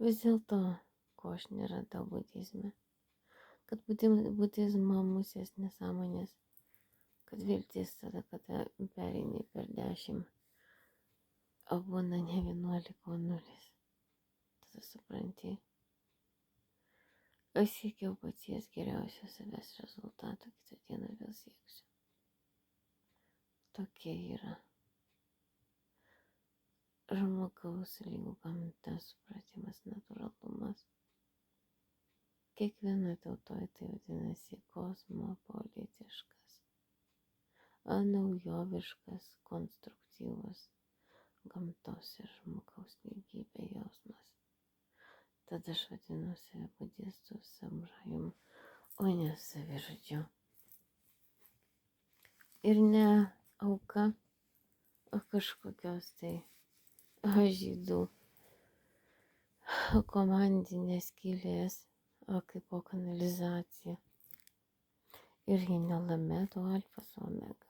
Vis dėlto, ko aš neradau budizme, kad budizmo musės nesąmonės, kad viltis tada, kada pereini per 10, o būna ne 11, o 0. Tada supranti, aš siekiau paties geriausio savęs rezultato, kitą dieną vėl sieksiu. Tokia yra žmogaus lygų gamta, supratimas, natūralumas. Kiekvienoje tautoje tai vadinasi kosmopolitiškas, naujoviškas, konstruktyvus gamtos ir žmogaus lygybė jausmas. Tada aš vadinu save budistų samurajum, o ne savižudžiu. Ir ne auka, o kažkokios tai žydų komandinės skylės, o kaip po kanalizacija. Ir ji nelamedo alfas omega.